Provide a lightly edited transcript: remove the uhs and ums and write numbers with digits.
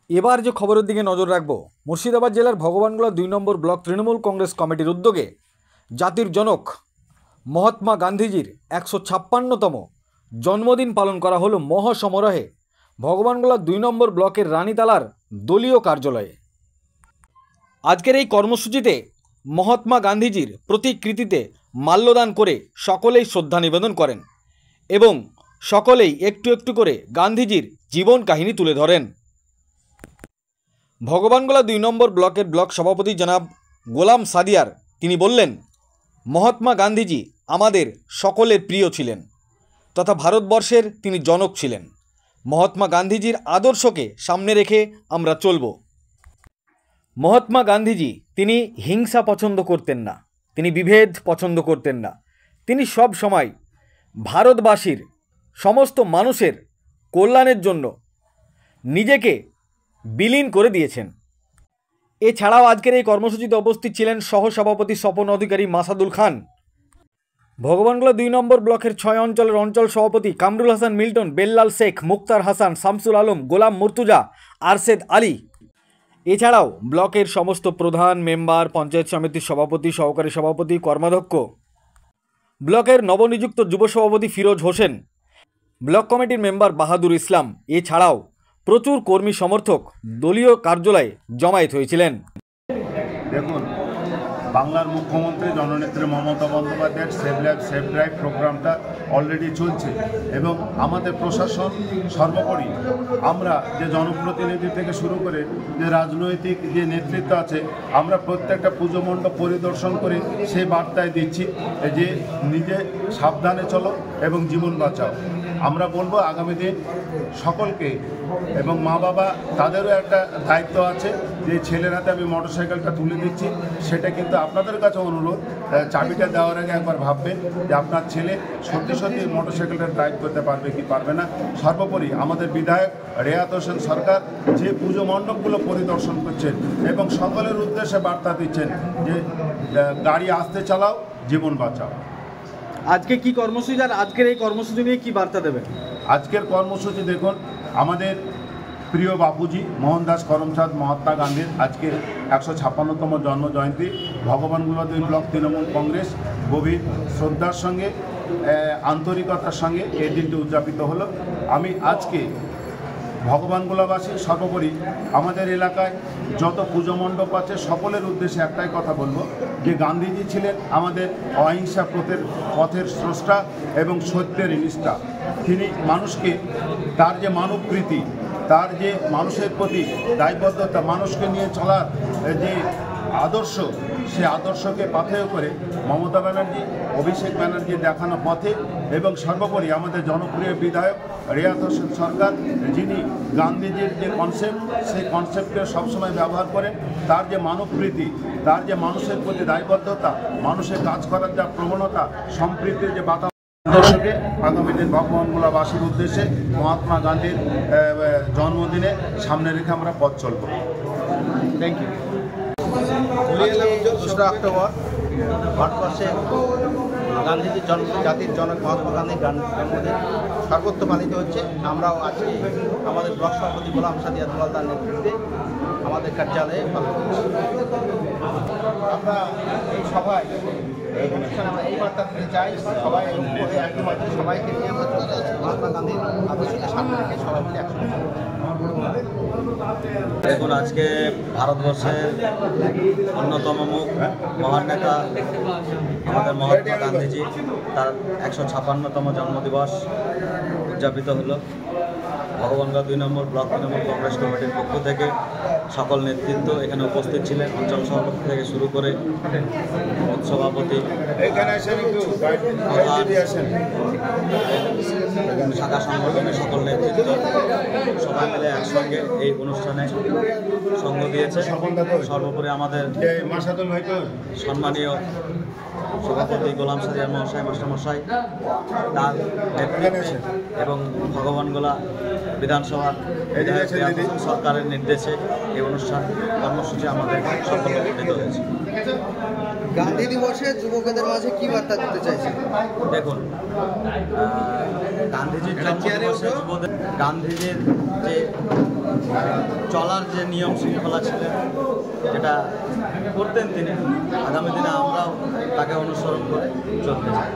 এবার যে খবরের দিকে নজর রাখব, মুর্শিদাবাদ জেলার ভগবানগোলা 2 নম্বর ব্লক তৃণমূল কংগ্রেস কমিটির উদ্যোগে জাতির জনক মহাত্মা গান্ধীজির 156তম জন্মদিন পালন করা হলো মহাসমারোহে ভগবানগোলা 2 নম্বর ব্লকের রানীতালার দলীয় কার্যালয়ে। আজকের এই কর্মসূচিতে মহাত্মা গান্ধীজির প্রতিকৃতিতে মাল্যদান করে সকলেই শ্রদ্ধা নিবেদন করেন এবং সকলেই একটু একটু করে গান্ধীজির জীবন কাহিনী তুলে ধরেন। ভগবানগোলা 2 নম্বর ব্লকের ব্লক সভাপতি জনাব গোলাম সাদিয়ার তিনি বললেন, মহাত্মা গান্ধীজি আমাদের সকলের প্রিয় ছিলেন তথা ভারতবর্ষের তিনি জনক ছিলেন। মহাত্মা গান্ধীজির আদর্শকে সামনে রেখে আমরা চলব। মহাত্মা গান্ধীজি তিনি হিংসা পছন্দ করতেন না, তিনি বিভেদ পছন্দ করতেন না। তিনি সব সময় ভারতবাসীর সমস্ত মানুষের কল্যাণের জন্য নিজেকে বিলীন করে দিয়েছেন। এছাড়াও আজকের এই কর্মসূচিতে উপস্থিত ছিলেন সহসভাপতি স্বপন অধিকারী মাসাদুল খান, ভগবানগোলা 2 নম্বর ব্লকের 6 অঞ্চলের অঞ্চল সভাপতি কামরুল হাসান মিল্টন, বেল্লাল শেখ, মুক্তার হাসান, শামসুল আলম, গোলাম মুর্তুজা, আরশেদ আলী। এছাড়াও ব্লকের সমস্ত প্রধান, মেম্বার, পঞ্চায়েত সমিতির সভাপতি, সহকারী সভাপতি, কর্মাধ্যক্ষ, ব্লকের নবনিযুক্ত যুব সভাপতি ফিরোজ হোসেন, ব্লক কমিটির মেম্বার বাহাদুর ইসলাম। এছাড়াও প্রচুর কর্মী সমর্থক দলীয় কার্যালয়ে জমায়েত হয়েছিলেন। দেখুন, বাংলার মুখ্যমন্ত্রী জননেত্রী মমতা বন্দ্যোপাধ্যায়ের সেভ লাইফ সেভ ড্রাইভ প্রোগ্রামটা অলরেডি চলছে এবং আমাদের প্রশাসন সর্বোপরি আমরা যে জনপ্রতিনিধি থেকে শুরু করে যে রাজনৈতিক যে নেতৃত্ব আছে, আমরা প্রত্যেকটা পুজো মণ্ডপ পরিদর্শন করে সেই বার্তায় দিচ্ছি যে নিজে সাবধানে চলো এবং জীবন বাঁচাও। আমরা বলবো আগামী দিন সকলকে এবং মা বাবা তাদেরও একটা দায়িত্ব আছে যে ছেলের হাতে আমি মোটরসাইকেলটা তুলে দিচ্ছি, সেটা কিন্তু আপনাদের কাছে অনুরোধ, চাবিটা দেওয়ার আগে একবার ভাববেন যে আপনার ছেলে সত্যি সত্যি মোটরসাইকেলটা ড্রাইভ করতে পারবে কি পারবে না। সর্বোপরি আমাদের বিধায়ক রেয়াত হোসেন সরকার যে পুজো মণ্ডপগুলো পরিদর্শন করছেন এবং সকলের উদ্দেশ্যে বার্তা দিচ্ছেন যে গাড়ি আস্তে চালাও, জীবন বাঁচাও। আজকে কি কর্মসূচি, আর আজকের এই কর্মসূচি নিয়ে কি বার্তা দেবেন? আজকের কর্মসূচি দেখুন, আমাদের প্রিয় বাপুজি মোহনদাস করমচাঁদ মহাত্মা গান্ধীর আজকে 156তম জন্মজয়ন্তী ভগবানগোলা 2 ব্লক তৃণমূল কংগ্রেস গভীর শ্রদ্ধার সঙ্গে আন্তরিকতার সঙ্গে এই দিনটি উদযাপিত হলো। আমি আজকে ভগবানগোলাবাসী সর্বোপরি আমাদের এলাকায় যত পুজো মণ্ডপ আছে সকলের উদ্দেশ্যে একটাই কথা বলবো যে গান্ধীজি ছিলেন আমাদের অহিংসা পথের স্রষ্টা এবং সত্যের নিষ্ঠা। তিনি মানুষকে তার যে মানবপ্রীতি, তার যে মানুষের প্রতি দায়বদ্ধতা, মানুষকে নিয়ে চলার যে আদর্শ, সে আদর্শকে পাথেয় করে মমতা ব্যানার্জি, অভিষেক ব্যানার্জি দেখানো পথে এবং সর্বোপরি আমাদের জনপ্রিয় বিধায়ক রেয়াত হোসেন সরকার, যিনি গান্ধীজির যে কনসেপ্ট, সেই কনসেপ্টকে সবসময় ব্যবহার করেন। তার যে মানবপ্রীতি, তার যে মানুষের প্রতি দায়বদ্ধতা, মানুষের কাজ করার যা প্রবণতা, সম্প্রীতির যে বাতাবরণ, দর্শকে আগামী দিন ভগবানগোলাবাসীর উদ্দেশ্যে মহাত্মা গান্ধীর জন্মদিনে সামনে রেখে আমরা পথ চলব। Thank you. 2 অক্টোবর ভারতবর্ষে গান্ধীজির জাতির জনক মহাত্মা গান্ধীর জন্মদিন সর্বত্র পালিত হচ্ছে। আমরাও আজকে আমাদের ব্লক সভাপতি গোলাম সাদিয়া দুলালদার নেতৃত্বে আমাদের কার্যালয়ে পালন করছি। আমরা এই সভায় এই অনুষ্ঠানে আমরা এই বার্তা দিতে চাই, সবাই একই মাঝে সবাইকে নিয়ে আমরা চলে যাচ্ছি মহাত্মা গান্ধীর আদর্শকে সামনে রেখে সবাই মিলে একসঙ্গে। দেখুন, আজকে ভারতবর্ষের অন্যতম মুখ মহান নেতা আমাদের মহাত্মা গান্ধীজি তার 156তম জন্মদিবস উদযাপিত হলো। ভগবানগোলা 2 নম্বর ব্লক তৃণমূল কংগ্রেস কমিটির পক্ষ থেকে সকল নেতৃত্ব এখানে উপস্থিত ছিলেন, অঞ্চল সভাপতি থেকে শুরু করে সভাপতি, শাখা সংগঠনের সকল নেতৃত্ব সবাই মিলে একসঙ্গে এই অনুষ্ঠানে সঙ্গ দিয়েছে। সর্বোপরি আমাদের সম্মানীয় সভাপতি গোলাম সাদিয়া মহাশয়, মাস্টারমশাই, তার নেতৃত্বে এবং ভগবানগোলা বিধানসভার বিধায়ক রিয়াজ হোসেন সরকারের নির্দেশে এই অনুষ্ঠান কর্মসূচি আমাদের সফলমণ্ডিত হয়েছে। গান্ধী দিবসে যুবকদের মাঝে কি বার্তা দিতে চাইছেন? দেখুন, গান্ধীজির জন্মদিবসে যুবদের গান্ধীজির যে চলার যে নিয়ম শৃঙ্খলা ছিলেন, যেটা করতেন তিনি, আগামী দিনে আমরাও তাকে অনুসরণ করে চলতে চাই।